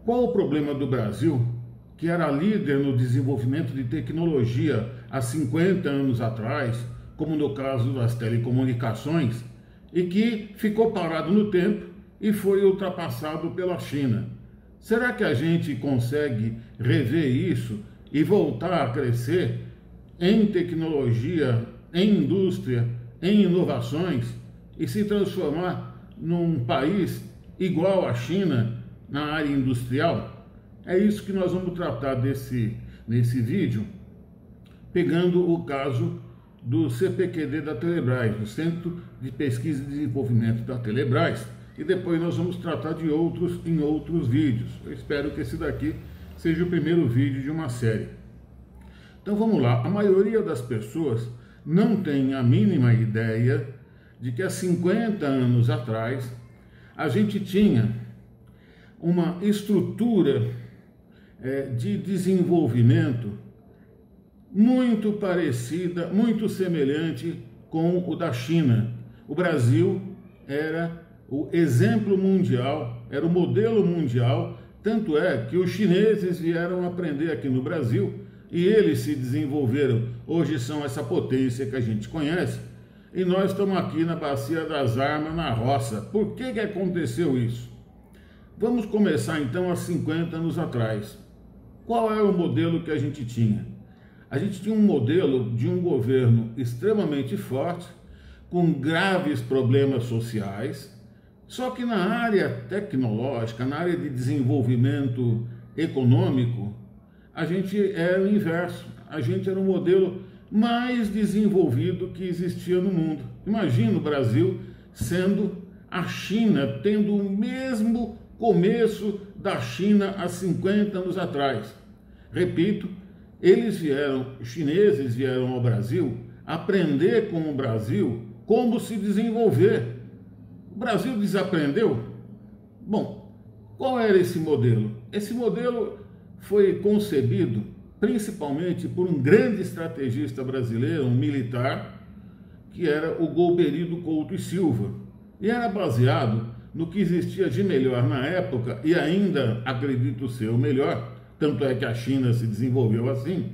Qual o problema do Brasil, que era líder no desenvolvimento de tecnologia há 50 anos atrás, como no caso das telecomunicações, e que ficou parado no tempo e foi ultrapassado pela China? Será que a gente consegue rever isso e voltar a crescer em tecnologia, em indústria, em inovações e se transformar num país igual à China na área industrial? É isso que nós vamos tratar nesse vídeo, pegando o caso do CPQD da Telebrás, do Centro de Pesquisa e Desenvolvimento da Telebrás, e depois nós vamos tratar de outros em outros vídeos. Eu espero que esse daqui seja o primeiro vídeo de uma série. Então vamos lá, a maioria das pessoas não tem a mínima ideia de que há 50 anos atrás a gente tinha uma estrutura de desenvolvimento muito parecida, muito semelhante com o da China. O Brasil era o exemplo mundial, era o modelo mundial, tanto é que os chineses vieram aprender aqui no Brasil e eles se desenvolveram. Hoje são essa potência que a gente conhece e nós estamos aqui na Bacia das Armas, na roça. Por que aconteceu isso? Vamos começar então há 50 anos atrás. Qual era o modelo que a gente tinha? A gente tinha um modelo de um governo extremamente forte, com graves problemas sociais, só que na área tecnológica, na área de desenvolvimento econômico, a gente era o inverso. A gente era o modelo mais desenvolvido que existia no mundo. Imagina o Brasil sendo a China, tendo o mesmo começo da China há 50 anos atrás. Repito, os chineses vieram ao Brasil aprender com o Brasil como se desenvolver. O Brasil desaprendeu? Bom, qual era esse modelo? Esse modelo foi concebido principalmente por um grande estrategista brasileiro, um militar, que era o Golbery Couto e Silva, e era baseado no que existia de melhor na época, e ainda acredito ser o melhor, tanto é que a China se desenvolveu assim,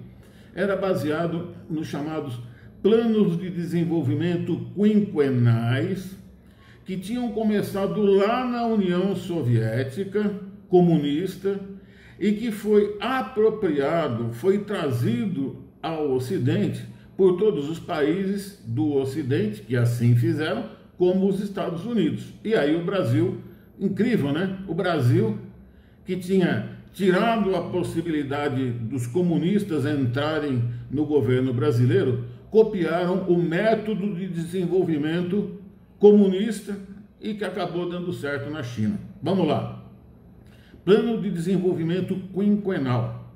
era baseado nos chamados planos de desenvolvimento quinquenais, que tinham começado lá na União Soviética comunista e que foi apropriado, foi trazido ao Ocidente por todos os países do Ocidente, que assim fizeram, como os Estados Unidos. E aí o Brasil, incrível, né? O Brasil, que tinha tirado a possibilidade dos comunistas entrarem no governo brasileiro, copiaram o método de desenvolvimento comunista e que acabou dando certo na China. Vamos lá. Plano de desenvolvimento quinquenal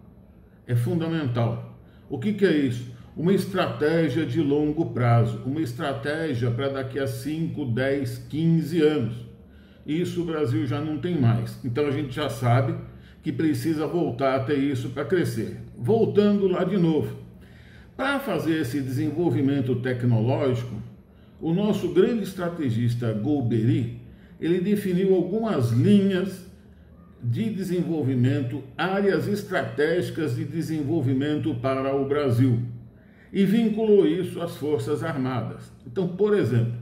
é fundamental. O que é isso? Uma estratégia de longo prazo, uma estratégia para daqui a 5, 10, 15 anos. Isso o Brasil já não tem mais. Então a gente já sabe que precisa voltar a ter isso para crescer. Voltando lá de novo. Para fazer esse desenvolvimento tecnológico, o nosso grande estrategista Golbery, ele definiu algumas linhas de desenvolvimento, áreas estratégicas de desenvolvimento para o Brasil e vinculou isso às Forças Armadas. Então, por exemplo,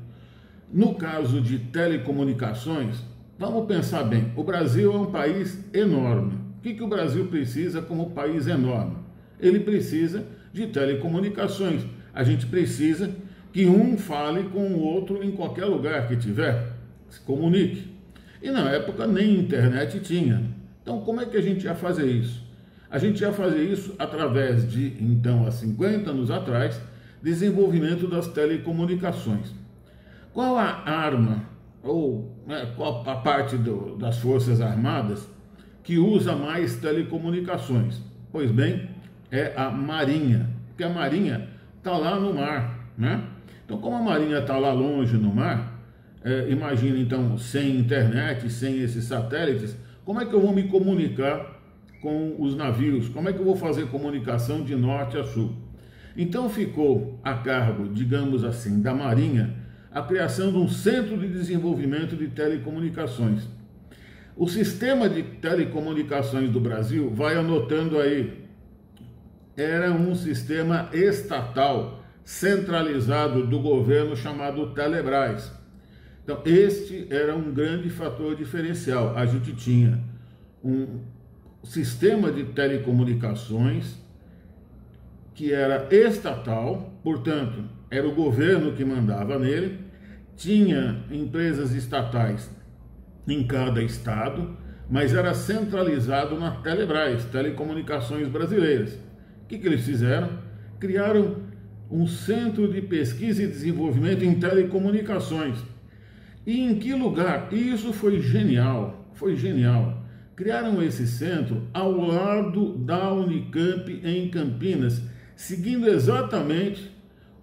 no caso de telecomunicações, vamos pensar bem, o Brasil é um país enorme. O que o Brasil precisa como país enorme? Ele precisa de telecomunicações. A gente precisa que um fale com o outro em qualquer lugar que tiver, se comunique. E na época nem internet tinha. Então como é que a gente ia fazer isso? A gente ia fazer isso através de, então, há 50 anos atrás, desenvolvimento das telecomunicações. Qual a arma, ou qual a parte das Forças Armadas que usa mais telecomunicações? Pois bem, é a Marinha, porque a Marinha está lá no mar, né? Então, como a Marinha está lá longe no mar, imagina então, sem internet, sem esses satélites, como é que eu vou me comunicar com os navios? Como é que eu vou fazer comunicação de norte a sul? Então ficou a cargo, digamos assim, da Marinha, a criação de um centro de desenvolvimento de telecomunicações. O sistema de telecomunicações do Brasil, vai anotando aí, era um sistema estatal, centralizado do governo, chamado Telebrás. Então, este era um grande fator diferencial. A gente tinha um sistema de telecomunicações que era estatal, portanto, era o governo que mandava nele, tinha empresas estatais em cada estado, mas era centralizado na Telebrás, Telecomunicações Brasileiras. O que eles fizeram? Criaram um centro de pesquisa e desenvolvimento em telecomunicações. E em que lugar? E isso foi genial, foi genial. Criaram esse centro ao lado da Unicamp em Campinas, seguindo exatamente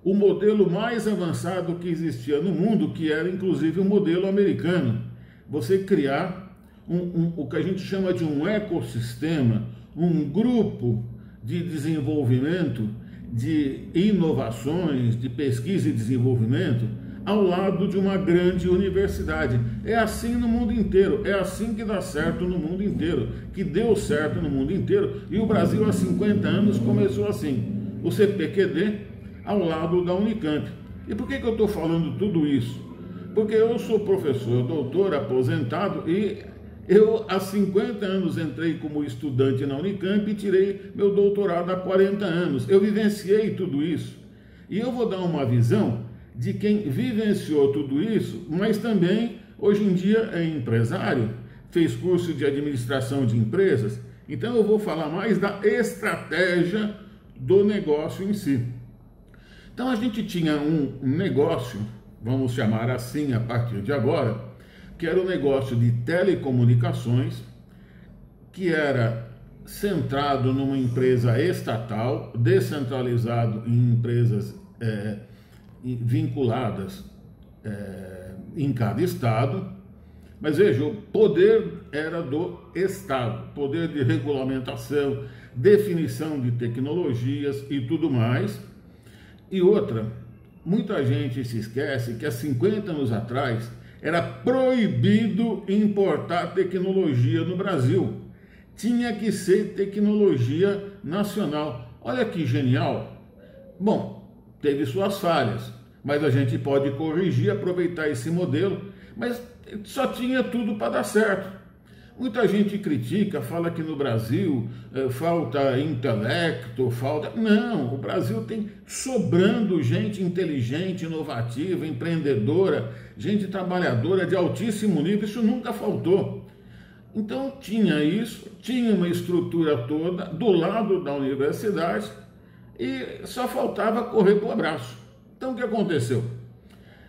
o modelo mais avançado que existia no mundo, que era inclusive o modelo americano. Você criar o que a gente chama de um ecossistema, um grupo de desenvolvimento, de inovações, de pesquisa e desenvolvimento, ao lado de uma grande universidade. É assim no mundo inteiro, é assim que dá certo no mundo inteiro, que deu certo no mundo inteiro, e o Brasil há 50 anos começou assim, o CPQD ao lado da Unicamp. E por que eu estou falando tudo isso? Porque eu sou professor, doutor, aposentado, e eu há 50 anos entrei como estudante na Unicamp e tirei meu doutorado há 40 anos. Eu vivenciei tudo isso. E eu vou dar uma visão de quem vivenciou tudo isso, mas também, hoje em dia, é empresário, fez curso de administração de empresas. Então eu vou falar mais da estratégia do negócio em si. Então a gente tinha um negócio, vamos chamar assim a partir de agora, que era o negócio de telecomunicações, que era centrado numa empresa estatal, descentralizado em empresas vinculadas em cada estado. Mas veja, o poder era do Estado, poder de regulamentação, definição de tecnologias e tudo mais. E outra, muita gente se esquece que há 50 anos atrás era proibido importar tecnologia no Brasil. Tinha que ser tecnologia nacional. Olha que genial. Bom, teve suas falhas, mas a gente pode corrigir, aproveitar esse modelo, mas só tinha tudo para dar certo. Muita gente critica, fala que no Brasil falta intelecto, falta... Não, o Brasil tem sobrando gente inteligente, inovativa, empreendedora, gente trabalhadora de altíssimo nível, isso nunca faltou. Então tinha isso, tinha uma estrutura toda do lado da universidade e só faltava correr para o abraço. Então o que aconteceu?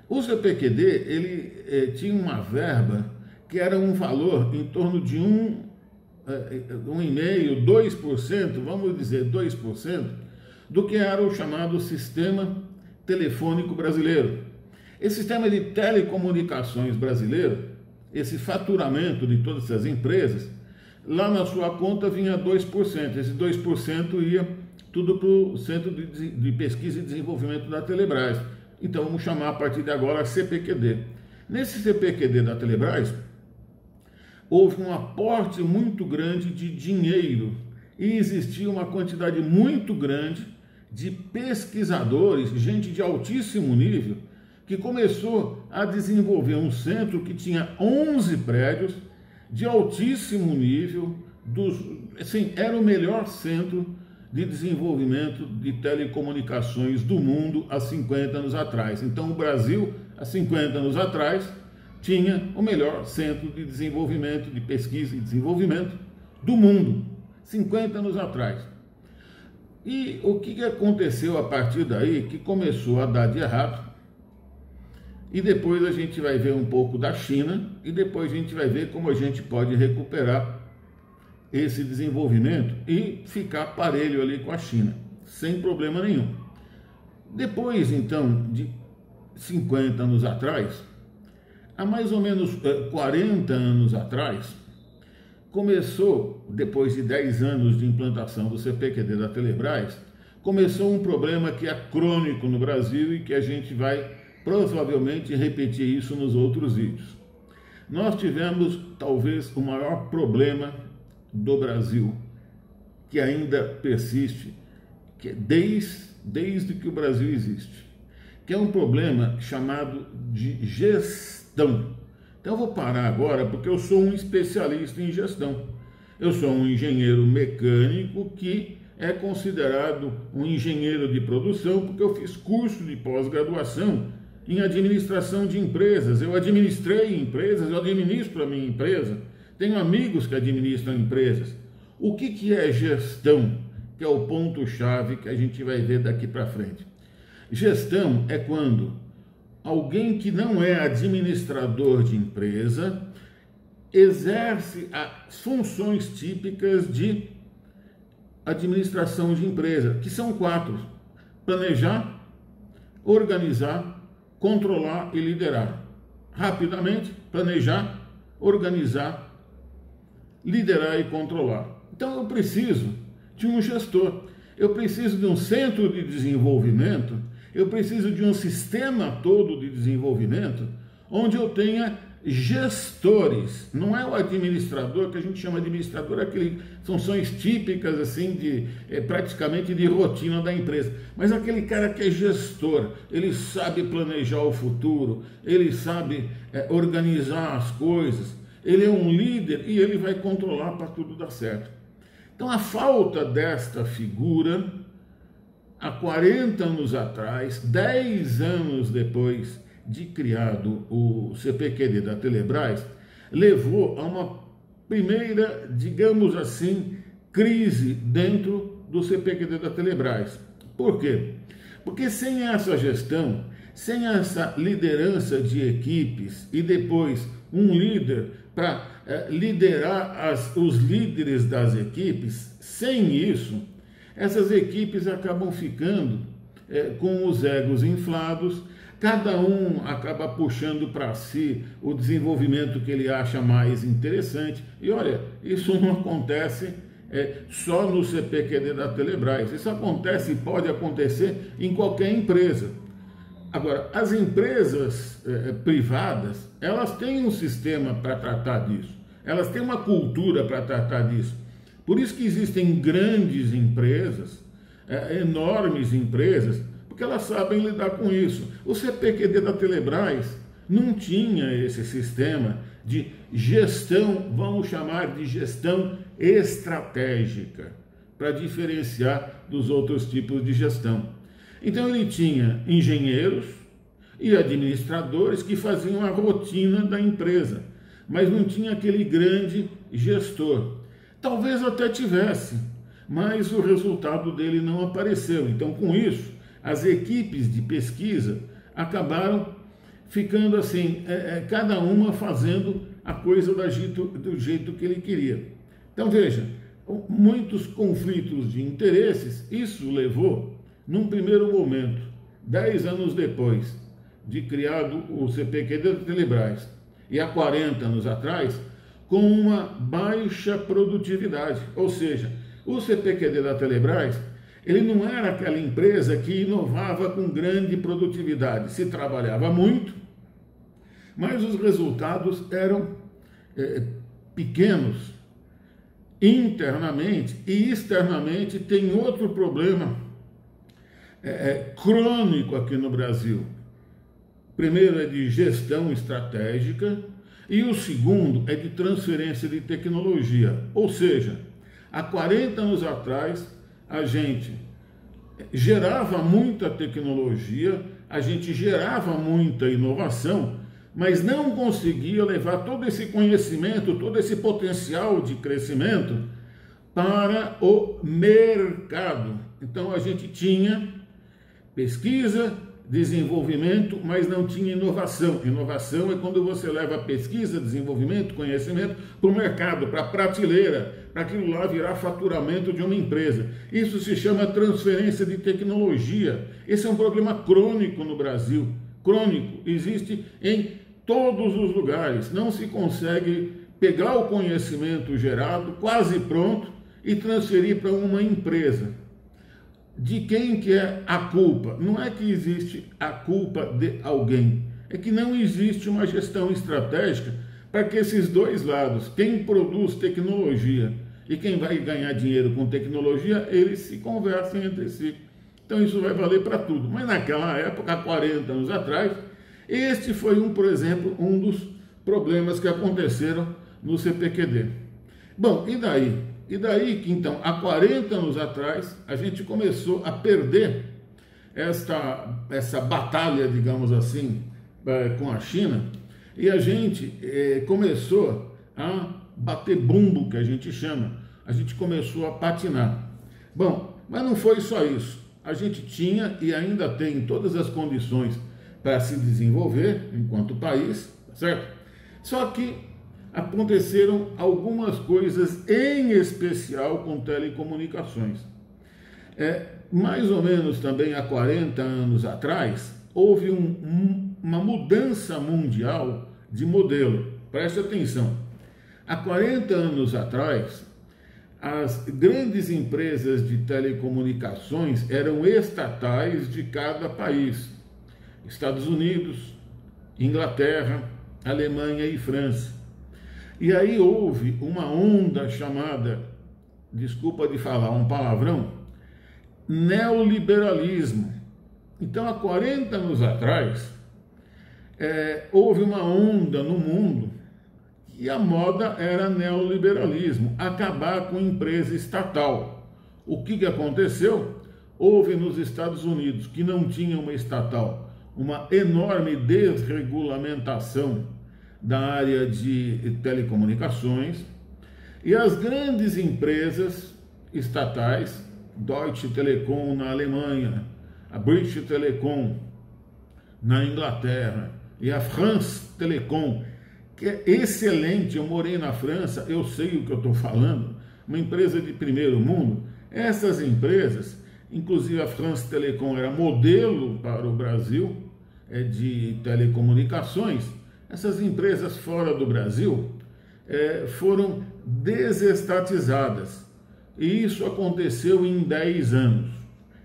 O CPQD, ele tinha uma verba que era um valor em torno de 1,5%, 2%, vamos dizer 2%, do que era o chamado Sistema Telefônico Brasileiro. Esse sistema de telecomunicações brasileiro, esse faturamento de todas essas empresas, lá na sua conta vinha 2%. Esse 2% ia tudo para o Centro de Pesquisa e Desenvolvimento da Telebrás. Então vamos chamar a partir de agora CPQD. Nesse CPQD da Telebrás, houve um aporte muito grande de dinheiro e existia uma quantidade muito grande de pesquisadores, gente de altíssimo nível, que começou a desenvolver um centro que tinha 11 prédios de altíssimo nível, assim, era o melhor centro de desenvolvimento de telecomunicações do mundo há 50 anos atrás. Então o Brasil, há 50 anos atrás, tinha o melhor centro de desenvolvimento, de pesquisa e desenvolvimento do mundo, 50 anos atrás. E o que aconteceu a partir daí, que começou a dar de errado, e depois a gente vai ver um pouco da China, e depois a gente vai ver como a gente pode recuperar esse desenvolvimento e ficar parelho ali com a China, sem problema nenhum. Depois, então, de 50 anos atrás, há mais ou menos 40 anos atrás, começou, depois de 10 anos de implantação do CPQD da Telebrás, começou um problema que é crônico no Brasil e que a gente vai provavelmente repetir isso nos outros vídeos. nós tivemos talvez o maior problema do Brasil, que ainda persiste, que é desde que o Brasil existe, que é um problema chamado de gestão. Então eu vou parar agora porque eu sou um especialista em gestão. Eu sou um engenheiro mecânico que é considerado um engenheiro de produção porque eu fiz curso de pós-graduação em administração de empresas. Eu administrei empresas, eu administro a minha empresa. Tenho amigos que administram empresas. O que é gestão? Que é o ponto-chave que a gente vai ver daqui para frente. Gestão é quando alguém que não é administrador de empresa exerce as funções típicas de administração de empresa, que são 4: planejar, organizar, controlar e liderar. Rapidamente, planejar, organizar, liderar e controlar. Então eu preciso de um gestor, eu preciso de um centro de desenvolvimento, eu preciso de um sistema todo de desenvolvimento, onde eu tenha gestores. Não é o administrador, que a gente chama de administrador, aquelas funções típicas assim praticamente de rotina da empresa, mas aquele cara que é gestor, ele sabe planejar o futuro, ele sabe organizar as coisas, ele é um líder e ele vai controlar para tudo dar certo. Então a falta desta figura, há 40 anos atrás, 10 anos depois de criado o CPQD da Telebrás, levou a uma primeira, digamos assim, crise dentro do CPQD da Telebrás. Por quê? Porque sem essa gestão, sem essa liderança de equipes e depois um líder para liderar os líderes das equipes, sem isso, essas equipes acabam ficando com os egos inflados, cada um acaba puxando para si o desenvolvimento que ele acha mais interessante. E olha, isso não acontece só no CPQD da Telebrás, isso acontece e pode acontecer em qualquer empresa. Agora, as empresas privadas, elas têm um sistema para tratar disso, elas têm uma cultura para tratar disso. Por isso que existem grandes empresas, enormes empresas, porque elas sabem lidar com isso. O CPQD da Telebrás não tinha esse sistema de gestão, vamos chamar de gestão estratégica, para diferenciar dos outros tipos de gestão. Então ele tinha engenheiros e administradores que faziam a rotina da empresa, mas não tinha aquele grande gestor. Talvez até tivesse, mas o resultado dele não apareceu. Então, com isso, as equipes de pesquisa acabaram ficando assim, cada uma fazendo a coisa do jeito que ele queria. Então, veja, muitos conflitos de interesses, isso levou, num primeiro momento, 10 anos depois de criado o CPQD da Telebrás, e há 40 anos atrás, com uma baixa produtividade. Ou seja, o CPQD da Telebrás, ele não era aquela empresa que inovava com grande produtividade. Se trabalhava muito, mas os resultados eram pequenos. Internamente e externamente tem outro problema crônico aqui no Brasil. Primeiro é de gestão estratégica e o segundo é de transferência de tecnologia. Ou seja, há 40 anos atrás a gente gerava muita tecnologia, a gente gerava muita inovação, mas não conseguia levar todo esse conhecimento, todo esse potencial de crescimento para o mercado. Então a gente tinha pesquisa, desenvolvimento, mas não tinha inovação. Inovação é quando você leva pesquisa, desenvolvimento, conhecimento para o mercado, para a prateleira, para aquilo lá virar faturamento de uma empresa. Isso se chama transferência de tecnologia. Esse é um problema crônico no Brasil. Crônico, existe em todos os lugares. Não se consegue pegar o conhecimento gerado, quase pronto, e transferir para uma empresa. De quem que é a culpa? Não é que existe a culpa de alguém, é que não existe uma gestão estratégica para que esses dois lados, quem produz tecnologia e quem vai ganhar dinheiro com tecnologia, eles se conversem entre si. Então isso vai valer para tudo. Mas naquela época, há 40 anos atrás, este foi, por exemplo, um dos problemas que aconteceram no CPQD. Bom, e daí? E daí que então, há 40 anos atrás, a gente começou a perder essa batalha, digamos assim, com a China, e a gente começou a bater bumbo, que a gente chama. A gente começou a patinar. Bom, mas não foi só isso. A gente tinha e ainda tem todas as condições para se desenvolver enquanto país, certo? Só que aconteceram algumas coisas, em especial com telecomunicações. Mais ou menos também há 40 anos atrás, houve uma mudança mundial de modelo. Preste atenção. Há 40 anos atrás, as grandes empresas de telecomunicações eram estatais de cada país. Estados Unidos, Inglaterra, Alemanha e França. E aí houve uma onda chamada, desculpa de falar um palavrão, neoliberalismo. Então, há 40 anos atrás, houve uma onda no mundo e a moda era neoliberalismo, acabar com empresa estatal. O que aconteceu? Houve nos Estados Unidos, que não tinha uma estatal, uma enorme desregulamentação da área de telecomunicações, e as grandes empresas estatais, Deutsche Telekom na Alemanha, a British Telecom na Inglaterra e a France Telecom, que é excelente, eu morei na França, eu sei o que eu estou falando, uma empresa de primeiro mundo. Essas empresas, inclusive a France Telecom era modelo para o Brasil de telecomunicações, essas empresas fora do Brasil foram desestatizadas. E isso aconteceu em 10 anos.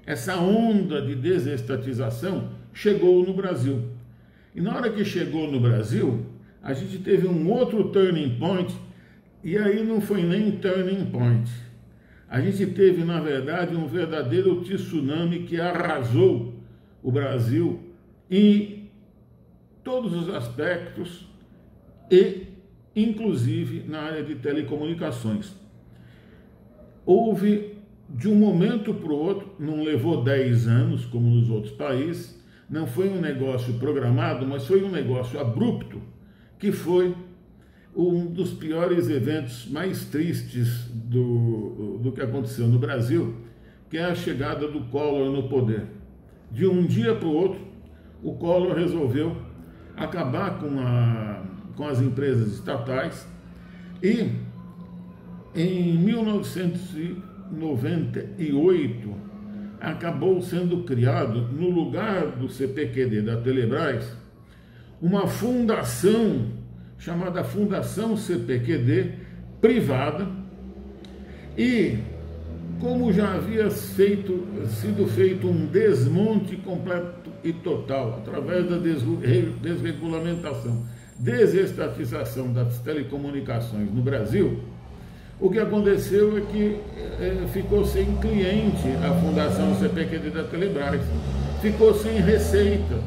Essa onda de desestatização chegou no Brasil. E na hora que chegou no Brasil, a gente teve um outro turning point, e aí não foi nem turning point. A gente teve, na verdade, um verdadeiro tsunami que arrasou o Brasil em todos os aspectos e, inclusive, na área de telecomunicações. Houve, de um momento para o outro, não levou 10 anos, como nos outros países, não foi um negócio programado, mas foi um negócio abrupto, que foi um dos piores eventos mais tristes do que aconteceu no Brasil, que é a chegada do Collor no poder. De um dia para o outro, o Collor resolveu acabar com as empresas estatais e, em 1998, acabou sendo criado, no lugar do CPQD da Telebrás, uma fundação chamada Fundação CPQD, privada, e como já havia sido feito um desmonte completo e total, através da desregulamentação, desestatização das telecomunicações no Brasil, o que aconteceu é que ficou sem cliente a Fundação CPQD da Telebrás, ficou sem receita.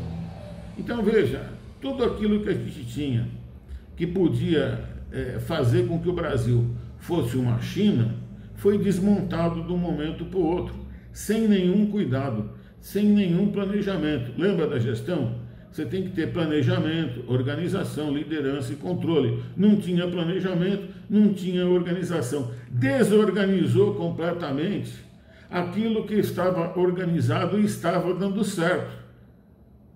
Então veja, tudo aquilo que a gente tinha, que podia fazer com que o Brasil fosse uma China, foi desmontado de um momento para o outro, sem nenhum cuidado, sem nenhum planejamento. Lembra da gestão? Você tem que ter planejamento, organização, liderança e controle. Não tinha planejamento, não tinha organização. Desorganizou completamente aquilo que estava organizado e estava dando certo.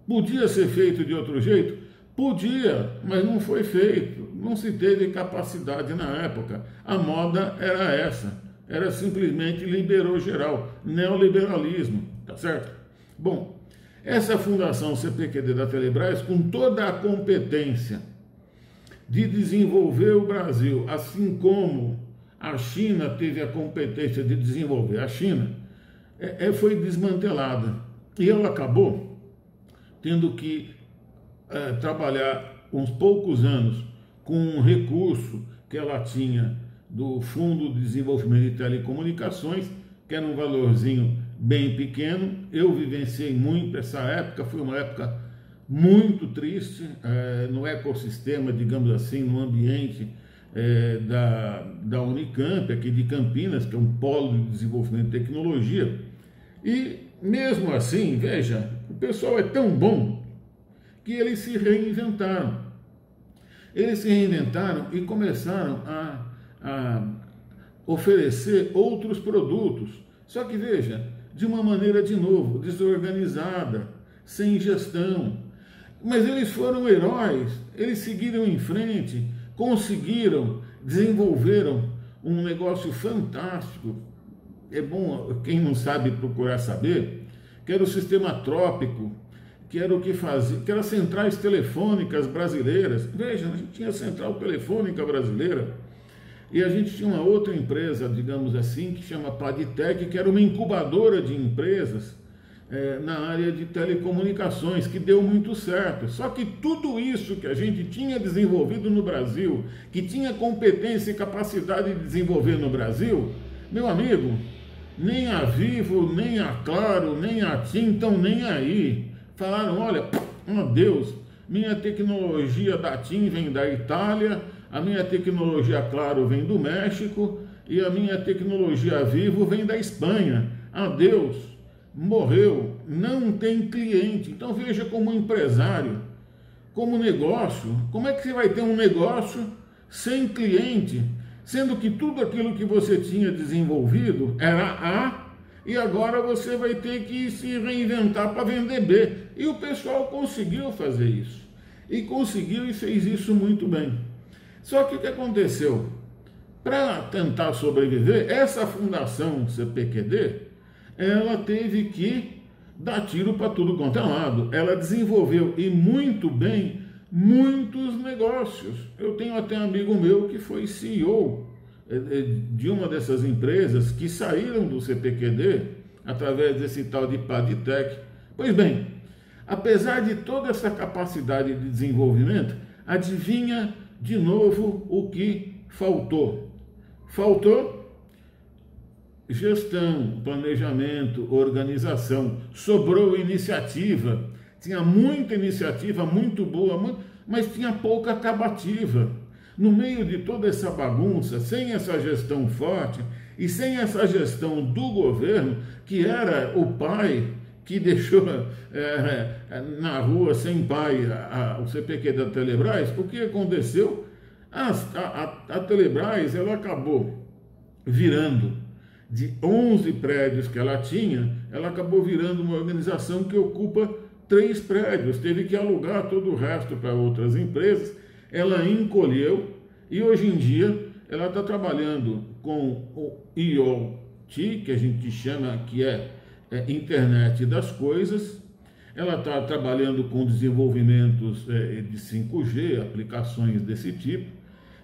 Podia ser feito de outro jeito? Podia, mas não foi feito. Não se teve capacidade na época. A moda era essa. Era simplesmente liberou geral. Neoliberalismo, tá certo? Bom, essa Fundação CPQD da Telebrás, com toda a competência de desenvolver o Brasil, assim como a China teve a competência de desenvolver a China, foi desmantelada. E ela acabou tendo que trabalhar uns poucos anos com um recurso que ela tinha do Fundo de Desenvolvimento de Telecomunicações, que era um valorzinho bem pequeno. Eu vivenciei muito essa época, foi uma época muito triste no ecossistema, digamos assim, no ambiente da Unicamp, aqui de Campinas, que é um polo de desenvolvimento de tecnologia. E mesmo assim, veja, o pessoal é tão bom que eles se reinventaram. Eles se reinventaram e começaram a oferecer outros produtos. Só que veja, de uma maneira, de novo, desorganizada, sem gestão. Mas eles foram heróis, eles seguiram em frente, conseguiram, desenvolveram um negócio fantástico. É bom, quem não sabe procurar saber, que era o sistema trópico, que era o que fazia, que eram as centrais telefônicas brasileiras. Veja, a gente tinha a central telefônica brasileira e a gente tinha uma outra empresa, digamos assim, que chama Padtech, que era uma incubadora de empresas na área de telecomunicações, que deu muito certo. Só que tudo isso que a gente tinha desenvolvido no Brasil, que tinha competência e capacidade de desenvolver no Brasil, meu amigo, nem a Vivo, nem a Claro, nem a TIM estão nem aí. Falaram, olha, Deus, minha tecnologia da TIM vem da Itália, a minha tecnologia Claro vem do México e a minha tecnologia Vivo vem da Espanha. Adeus, morreu, não tem cliente. Então veja, como empresário, como negócio, como é que você vai ter um negócio sem cliente, sendo que tudo aquilo que você tinha desenvolvido era A, e agora você vai ter que se reinventar para vender B. E o pessoal conseguiu fazer isso. E conseguiu e fez isso muito bem. Só que o que aconteceu? Para tentar sobreviver, essa fundação CPQD, ela teve que dar tiro para tudo quanto é lado. Ela desenvolveu, e muito bem, muitos negócios. Eu tenho até um amigo meu que foi CEO de uma dessas empresas que saíram do CPQD através desse tal de Padtech. Pois bem, apesar de toda essa capacidade de desenvolvimento, adivinha de novo o que faltou? Faltou gestão, planejamento, organização. Sobrou iniciativa. Tinha muita iniciativa, muito boa, mas tinha pouca acabativa. No meio de toda essa bagunça, sem essa gestão forte e sem essa gestão do governo, que era o pai que deixou na rua sem pai o CPQ da Telebrás, o que aconteceu? A Telebrás, ela acabou virando, de 11 prédios que ela tinha, ela acabou virando uma organização que ocupa 3 prédios, teve que alugar todo o resto para outras empresas. Ela encolheu e hoje em dia ela está trabalhando com o IoT, que a gente chama que é Internet das Coisas. Ela está trabalhando com desenvolvimentos de 5G, aplicações desse tipo.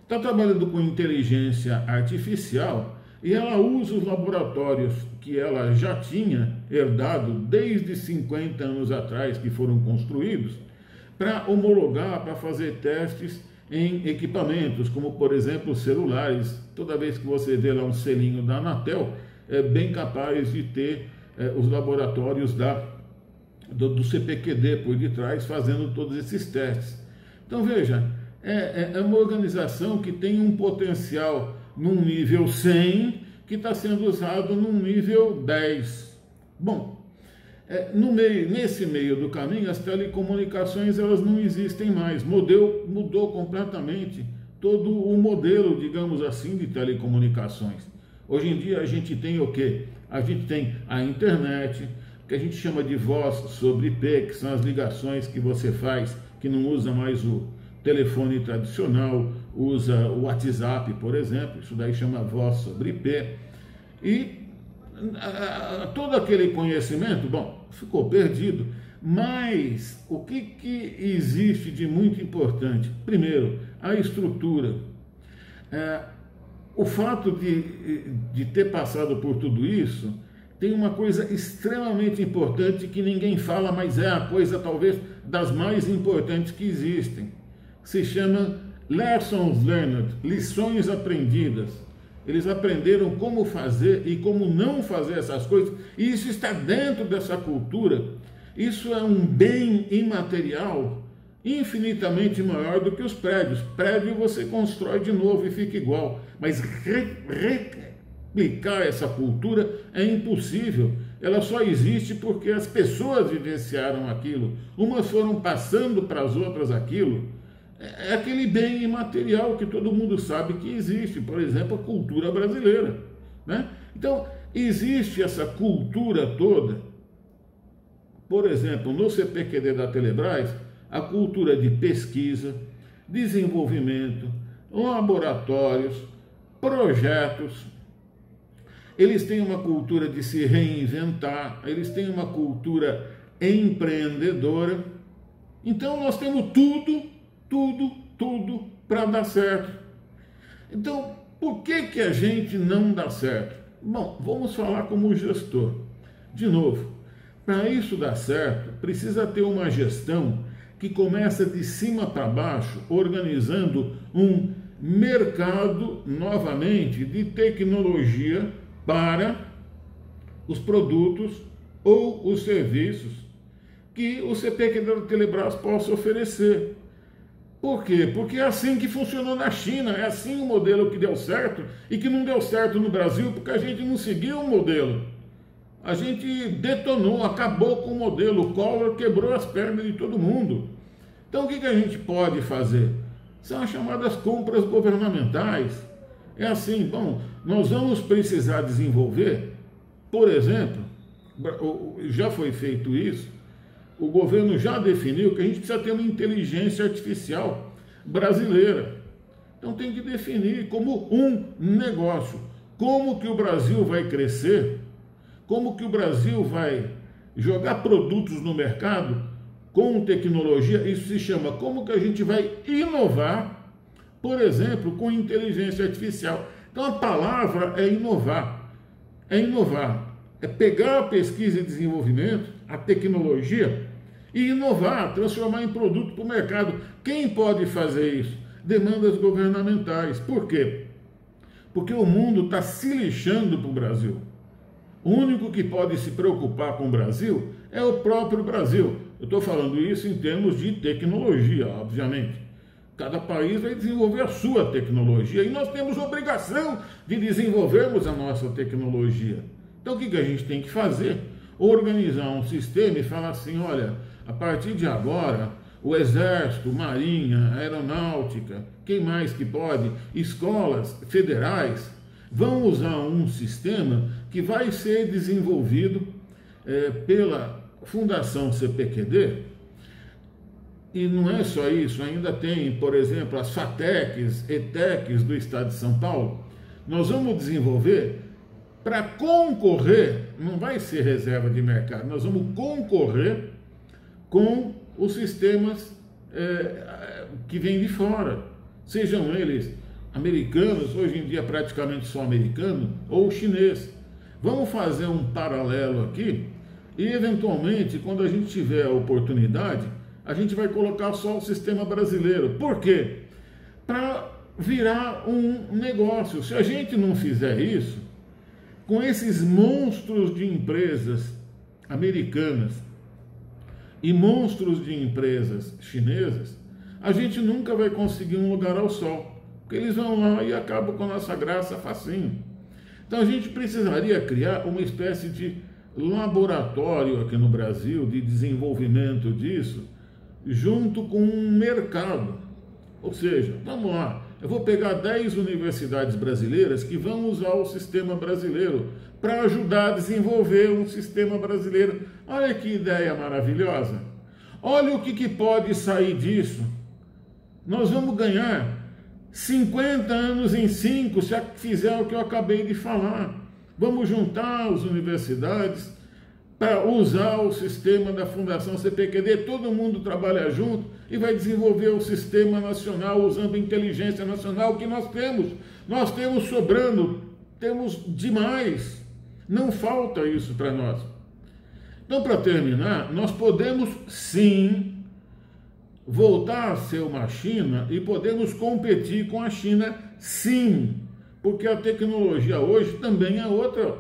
Está trabalhando com inteligência artificial e ela usa os laboratórios que ela já tinha herdado desde 50 anos atrás, que foram construídos, para homologar, para fazer testes em equipamentos, como por exemplo celulares. Toda vez que você vê lá um selinho da Anatel, é bem capaz de ter os laboratórios do CPQD por detrás fazendo todos esses testes. Então veja, é uma organização que tem um potencial num nível 100 que está sendo usado num nível 10. Bom, nesse meio do caminho, as telecomunicações elas não existem mais. Mudou completamente todo o modelo, digamos assim, de telecomunicações. Hoje em dia a gente tem o quê? A gente tem a internet, que a gente chama de voz sobre IP, que são as ligações que você faz, que não usa mais o telefone tradicional, usa o WhatsApp, por exemplo. Isso daí chama voz sobre IP. E todo aquele conhecimento, bom, ficou perdido. Mas o que existe de muito importante? Primeiro, a estrutura. O fato de ter passado por tudo isso, tem uma coisa extremamente importante que ninguém fala, mas é a coisa talvez das mais importantes que existem. Se chama lessons learned, lições aprendidas. Eles aprenderam como fazer e como não fazer essas coisas, e isso está dentro dessa cultura. Isso é um bem imaterial infinitamente maior do que os prédios. Prédio você constrói de novo e fica igual, mas replicar essa cultura é impossível. Ela só existe porque as pessoas vivenciaram aquilo, umas foram passando para as outras aquilo. É aquele bem imaterial que todo mundo sabe que existe, por exemplo, a cultura brasileira, né? Então, existe essa cultura toda. Por exemplo, no CPQD da Telebrás, a cultura de pesquisa, desenvolvimento, laboratórios, projetos. Eles têm uma cultura de se reinventar, eles têm uma cultura empreendedora. Então, nós temos tudo para dar certo. Então, por que a gente não dá certo? Bom, vamos falar como gestor. De novo, para isso dar certo, precisa ter uma gestão que começa de cima para baixo, organizando um mercado, novamente, de tecnologia para os produtos ou os serviços que o CPQD da Telebrás possa oferecer. Por quê? Porque é assim que funcionou na China, é assim o modelo que deu certo e que não deu certo no Brasil porque a gente não seguiu o modelo. A gente detonou, acabou com o modelo, o Collor quebrou as pernas de todo mundo. Então o que a gente pode fazer? São as chamadas compras governamentais. É assim, bom, nós vamos precisar desenvolver, por exemplo, já foi feito isso, o governo já definiu que a gente precisa ter uma inteligência artificial brasileira. Então tem que definir como um negócio. Como que o Brasil vai crescer? Como que o Brasil vai jogar produtos no mercado com tecnologia? Isso se chama como que a gente vai inovar, por exemplo, com inteligência artificial. Então a palavra é inovar. É inovar. É pegar a pesquisa e desenvolvimento, a tecnologia, e inovar, transformar em produto para o mercado. Quem pode fazer isso? Demandas governamentais. Por quê? Porque o mundo está se lixando para o Brasil. O único que pode se preocupar com o Brasil é o próprio Brasil. Eu estou falando isso em termos de tecnologia, obviamente. Cada país vai desenvolver a sua tecnologia e nós temos obrigação de desenvolvermos a nossa tecnologia. Então o que a gente tem que fazer? Organizar um sistema e falar assim, olha, a partir de agora, o Exército, Marinha, Aeronáutica, quem mais que pode, escolas federais, vão usar um sistema que vai ser desenvolvido pela Fundação CPQD. E não é só isso, ainda tem, por exemplo, as FATECs, ETECs do Estado de São Paulo. Nós vamos desenvolver para concorrer, não vai ser reserva de mercado, nós vamos concorrer com os sistemas que vêm de fora, sejam eles americanos, hoje em dia praticamente só americano, ou chinês. Vamos fazer um paralelo aqui e, eventualmente, quando a gente tiver a oportunidade, a gente vai colocar só o sistema brasileiro. Por quê? Para virar um negócio. Se a gente não fizer isso, com esses monstros de empresas americanas e monstros de empresas chinesas, a gente nunca vai conseguir um lugar ao sol, porque eles vão lá e acabam com a nossa graça facinho. Então a gente precisaria criar uma espécie de laboratório aqui no Brasil de desenvolvimento disso, junto com um mercado. Ou seja, vamos lá, eu vou pegar 10 universidades brasileiras que vão usar o sistema brasileiro para ajudar a desenvolver um sistema brasileiro. Olha que ideia maravilhosa! Olha o que pode sair disso. Nós vamos ganhar 50 anos em 5 se fizer o que eu acabei de falar. Vamos juntar as universidades para usar o sistema da Fundação CPQD, todo mundo trabalha junto e vai desenvolver o sistema nacional usando a inteligência nacional que nós temos. Nós temos sobrando, temos demais, não falta isso para nós. Então, para terminar, nós podemos sim voltar a ser uma China e podemos competir com a China, sim, porque a tecnologia hoje também é outra.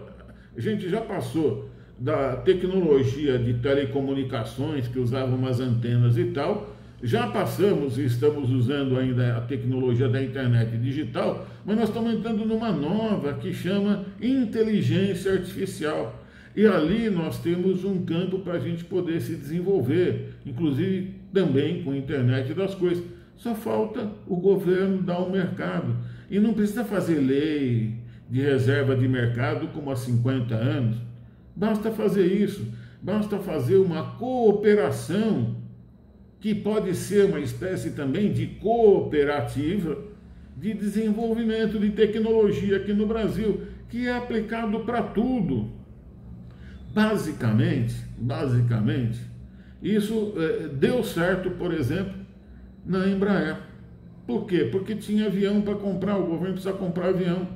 A gente já passou da tecnologia de telecomunicações, que usava umas antenas e tal, já passamos e estamos usando ainda a tecnologia da internet digital, mas nós estamos entrando numa nova que chama inteligência artificial. E ali nós temos um campo para a gente poder se desenvolver, inclusive também com a internet das coisas. Só falta o governo dar o mercado. E não precisa fazer lei de reserva de mercado como há 50 anos. Basta fazer isso, basta fazer uma cooperação, que pode ser uma espécie também de cooperativa de desenvolvimento de tecnologia aqui no Brasil, que é aplicado para tudo. Basicamente, isso deu certo, por exemplo, na Embraer. Por quê? Porque tinha avião para comprar, o governo precisa comprar avião.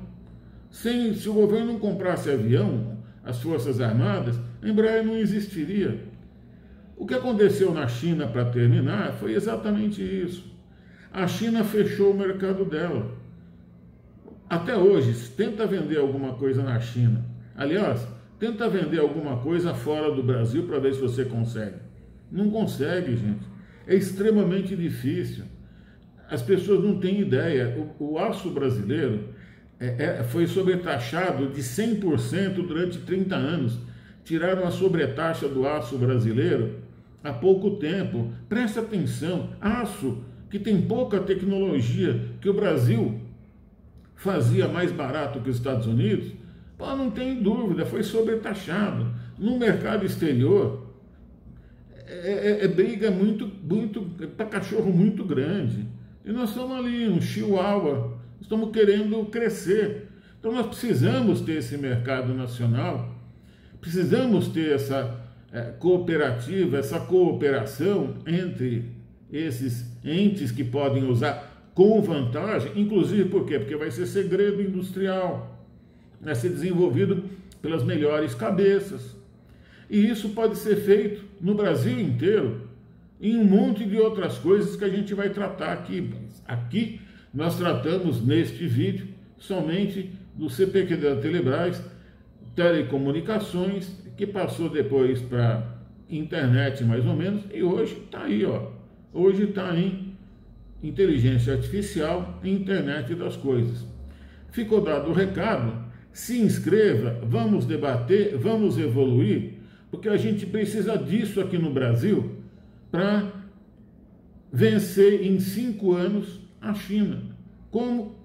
Se o governo não comprasse avião, as Forças Armadas, a Embraer não existiria. O que aconteceu na China, para terminar, foi exatamente isso. A China fechou o mercado dela. Até hoje, tenta vender alguma coisa na China. Aliás, tenta vender alguma coisa fora do Brasil para ver se você consegue. Não consegue, gente. É extremamente difícil. As pessoas não têm ideia. O aço brasileiro foi sobretaxado de 100% durante 30 anos. Tiraram a sobretaxa do aço brasileiro há pouco tempo. Presta atenção. Aço que tem pouca tecnologia, que o Brasil fazia mais barato que os Estados Unidos, não tem dúvida, foi sobretaxado. No mercado exterior, briga muito para cachorro muito grande. E nós estamos ali, um chihuahua, estamos querendo crescer. Então nós precisamos ter esse mercado nacional, precisamos ter essa cooperativa, essa cooperação entre esses entes que podem usar com vantagem, inclusive por quê? Porque vai ser segredo industrial, vai ser desenvolvido pelas melhores cabeças. E isso pode ser feito no Brasil inteiro, em um monte de outras coisas que a gente vai tratar aqui. Aqui nós tratamos neste vídeo somente do CPQ da Telebrás, telecomunicações, que passou depois para internet mais ou menos, e hoje está aí, ó. Hoje está em inteligência artificial e internet das coisas. Ficou dado o recado, se inscreva, vamos debater, vamos evoluir, porque a gente precisa disso aqui no Brasil para vencer em 5 anos a China. Como?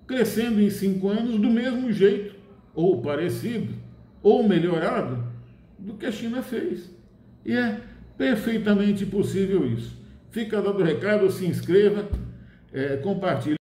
Crescendo em 5 anos do mesmo jeito, ou parecido, ou melhorado, do que a China fez. E é perfeitamente possível isso. Fica dado o recado, se inscreva, compartilhe.